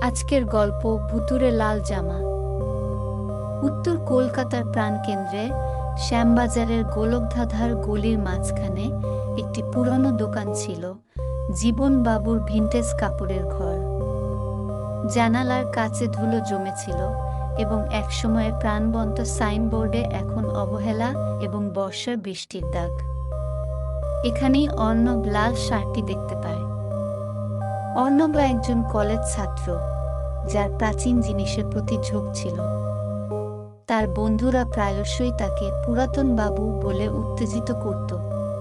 আজকের গল্প ভুতুড়ে লাল জামা। উত্তর কলকাতার প্রাণকেন্দ্রে শ্যামবাজারের গোলকধাঁধার গলির মাঝখানে একটি পুরনো দোকান ছিল, জীবন বাবুর ভিন্টেজ কাপড়ের ঘর। জানালার কাছে ধুলো জমেছিল এবং একসময়ের প্রাণবন্ত সাইনবোর্ডে এখন অবহেলা এবং বর্ষার বৃষ্টির দাগ। এখানেই অর্ণব লাল শার্টটি দেখতে পায়। অর্ণব একজন কলেজ ছাত্র, যার প্রাচীন জিনিসের প্রতি ঝোঁক ছিল। তার বন্ধুরা প্রায়শই তাকে পুরাতন বাবু বলে উত্তেজিত করত,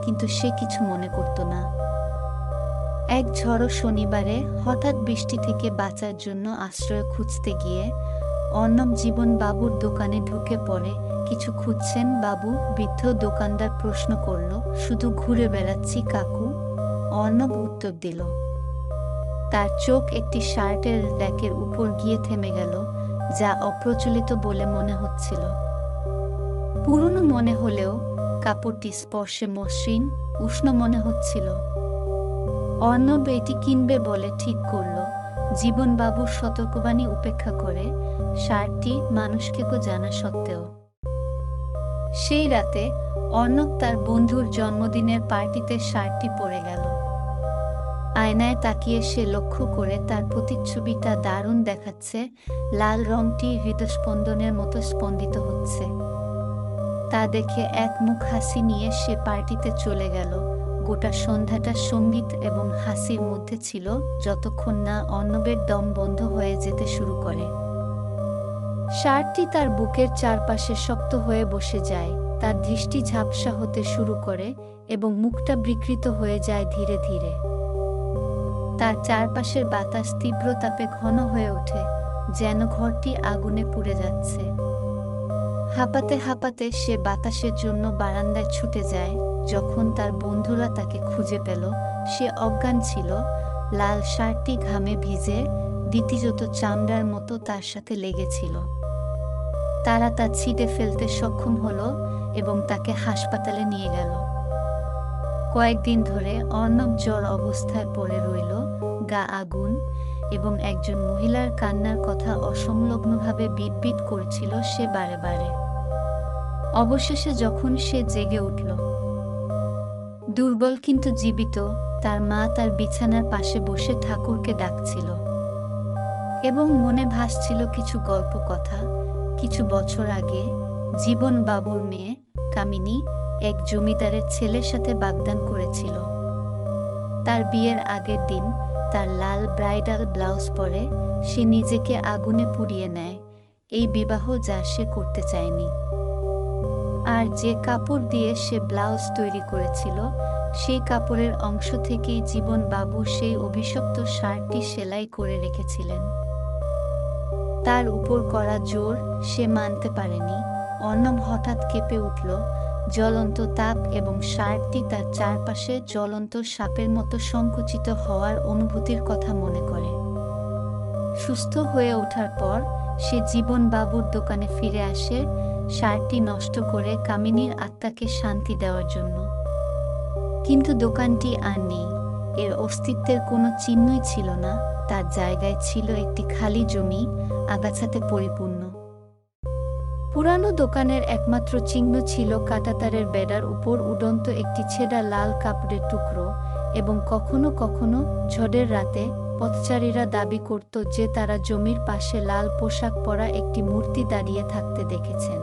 কিন্তু সে কিছু মনে করত না। এক ঝড়ো শনিবারে হঠাৎ বৃষ্টি থেকে বাঁচার জন্য আশ্রয় খুঁজতে গিয়ে অর্ণব জীবন বাবুর দোকানে ঢুকে পড়ে। কিছু খুঁজছেন বাবু? বৃদ্ধ দোকানদার প্রশ্ন করল। শুধু ঘুরে বেড়াচ্ছি কাকু, অর্ণব উত্তর দিল। তার চোখ একটি শার্টের র্যাকের উপর গিয়ে থেমে গেল, যা অপ্রচলিত বলে মনে হচ্ছিল। পুরনো মনে হলেও কাপড়টি স্পর্শে মসৃণ, উষ্ণ মনে হচ্ছিল। অর্ণব এটি কিনবে বলে ঠিক করল। জীবনবাবুর সতর্কবাণী উপেক্ষা করে শার্টটি মানুষকে জানা সত্ত্বেও। সেই রাতে অর্ণব তার বন্ধুর জন্মদিনের পার্টিতে শার্টটি পরে গেল। আয়নায় তাকিয়ে সে লক্ষ্য করে তার প্রতিচ্ছবিটা দারুণ দেখাচ্ছে। লাল রংটি হৃদস্পন্দনের মতো স্পন্দিত হচ্ছে। তা দেখে এক মুখ হাসি নিয়ে সে পার্টিতে চলে গেল। গোটা সন্ধ্যাটা সঙ্গীত এবং হাসির মধ্যে ছিল, যতক্ষণ না অর্ণবের দম বন্ধ হয়ে যেতে শুরু করে। শার্টটি তার বুকের চারপাশে শক্ত হয়ে বসে যায়, তার দৃষ্টি ঝাপসা হতে শুরু করে এবং মুখটা বিকৃত হয়ে যায় ধীরে ধীরে। তার চারপাশের বাতাস তীব্র তাপে ঘন হয়ে ওঠে, যেন ঘরটি আগুনে পুড়ে যাচ্ছে। হাঁপাতে হাঁপাতে সে বাতাসের জন্য বারান্দায় ছুটে যায়। যখন তার বন্ধুরা তাকে খুঁজে পেল, সে অজ্ঞান ছিল। লাল শার্টটি ঘামে ভিজে দ্বিতীয়ত চামড়ার মতো তার সাথে লেগেছিল। তারা তা ছিঁড়ে ফেলতে সক্ষম হলো এবং তাকে হাসপাতালে নিয়ে গেল। কয়েকদিন ধরে অর্ণব জ্বর অবস্থায় পড়ে রইল, গা আগুন এবং একজন মহিলার কান্নার কথা অসংলগ্নভাবে বিটবিট করছিল সে বারে বারে। অবশেষে যখন সে জেগে উঠল, দুর্বল কিন্তু জীবিত, তার মা তার বিছানার পাশে বসে ঠাকুরকে ডাকছিল এবং মনে ভাসছিল কিছু গল্প কথা। কিছু বছর আগে জীবন বাবুর মেয়ে কামিনী এক জমিদারের ছেলের সাথে বাগদান করেছিল। তার বিয়ের আগের দিন তার লাল ব্রাইডাল ব্লাউজ পরে সে নিজেকে আগুনে পুড়িয়ে নেয়, এই বিবাহ যা সে করতে চায়নি। আর যে কাপড় দিয়ে সে ব্লাউজ তৈরি করেছিল, সেই কাপড়ের অংশ থেকেই জীবন বাবু সেই অভিশপ্ত শার্টটি সেলাই করে রেখেছিলেন। তার উপর করা জোর সে মানতে পারেনি। অর্ণব হঠাৎ কেঁপে উঠল। জ্বলন্ত তাপ এবং শার্টটি তার চারপাশে জ্বলন্ত সাপের মতো সংকুচিত হওয়ার অনুভূতির কথা মনে করে। সুস্থ হয়ে ওঠার পর সে জীবন বাবুর দোকানে ফিরে আসে, শার্টটি নষ্ট করে কামিনীর আত্মাকে শান্তি দেওয়ার জন্য। কিন্তু দোকানটি আর নেই, এর অস্তিত্বের কোনো চিহ্নই ছিল না। তার জায়গায় ছিল একটি খালি জমি, আগাছাতে পরিপূর্ণ। পুরানো দোকানের একমাত্র চিহ্ন ছিল কাঁটাতারের বেড়ার উপর উড়ন্ত একটি ছেঁড়া লাল কাপড়ের টুকরো, এবং কখনো কখনো ঝড়ের রাতে পথচারীরা দাবি করত যে তারা জমির পাশে লাল পোশাক পরা একটি মূর্তি দাঁড়িয়ে থাকতে দেখেছেন।